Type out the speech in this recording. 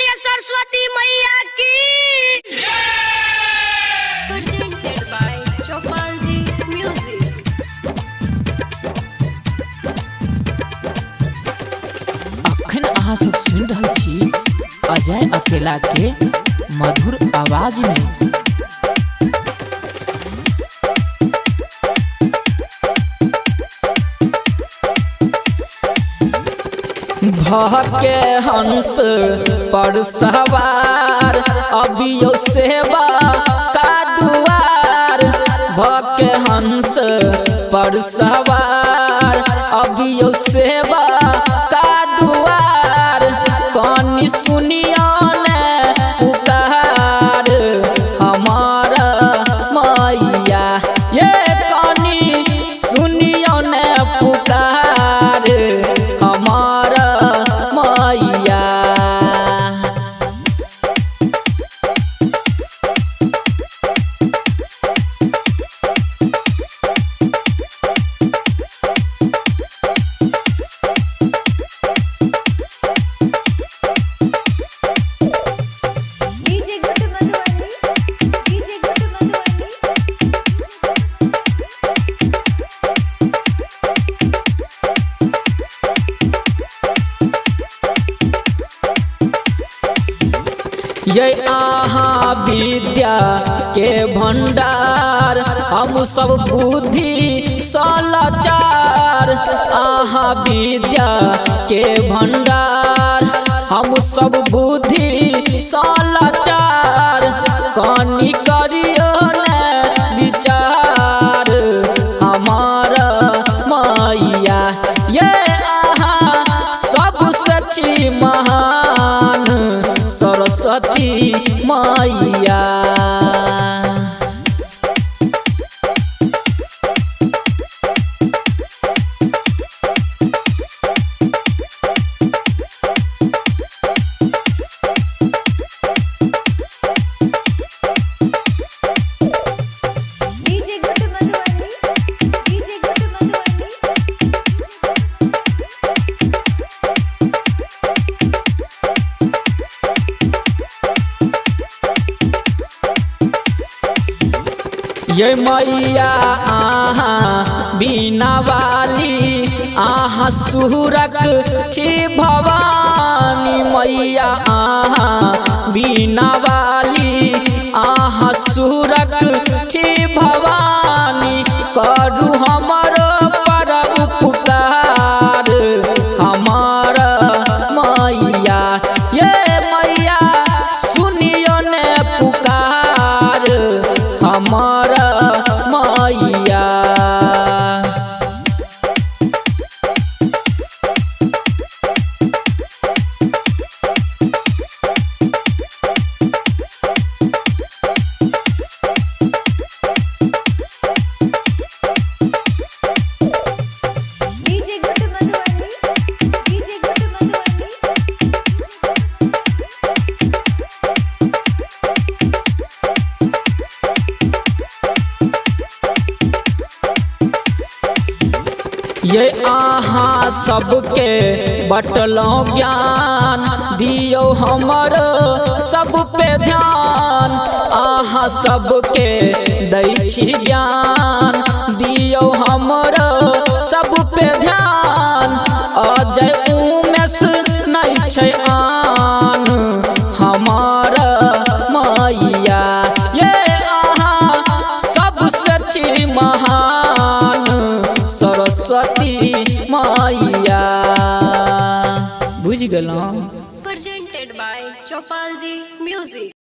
बोलिए सरस्वती मैया की। Presented by Chopalji Music. अखन अहाँ सब सुन रहल छी अजय अकेला के मधुर आवाज में। भके हंस पर सवार अबियो सेवा का दुआर। भके हंस पर सवार अबियो सेवा का दुआर। कानी सुनियो ने पुकार हमारा मैया, ये कानी सुनियो ने पुकार हमारा मैया। DJ Guttu Madhubani. DJ Guttu Madhubani. ये आहा विद्या के भंडार, हम सब बुद्धि सलाचार। आहा विद्या के भंडार, हम सब बुद्धि सलाचार। कानी करियो ने विचार हमारा मैया, ये आहा सबसे छी महान सरस्वती मैया। DJ Guttu Madhubani. DJ Guttu Madhubani. ये मैया आहा बीना वाली, आहा सुरक छी भवानी। मैया आहा बीना वाली, आहा सुरक छी भवानी। करू हमरो पर उपकार हमारा मैया, ये मैया सुनियो ने पुकार हमारा मैया। DJ Guttu Madhubani. DJ Guttu Madhubani. ये आहा सबके बटलो ज्ञान, दियो हमर सब पे ध्यान। आहा सबके दै छी ज्ञान, दियो हमर सब पे ध्यान। अजय उमेश नहीं छै आन हमारा मैया, ये आहा सबसे छी महान सरस्वती मैया। बुझ गेलौं? Presented by Chopalji Music.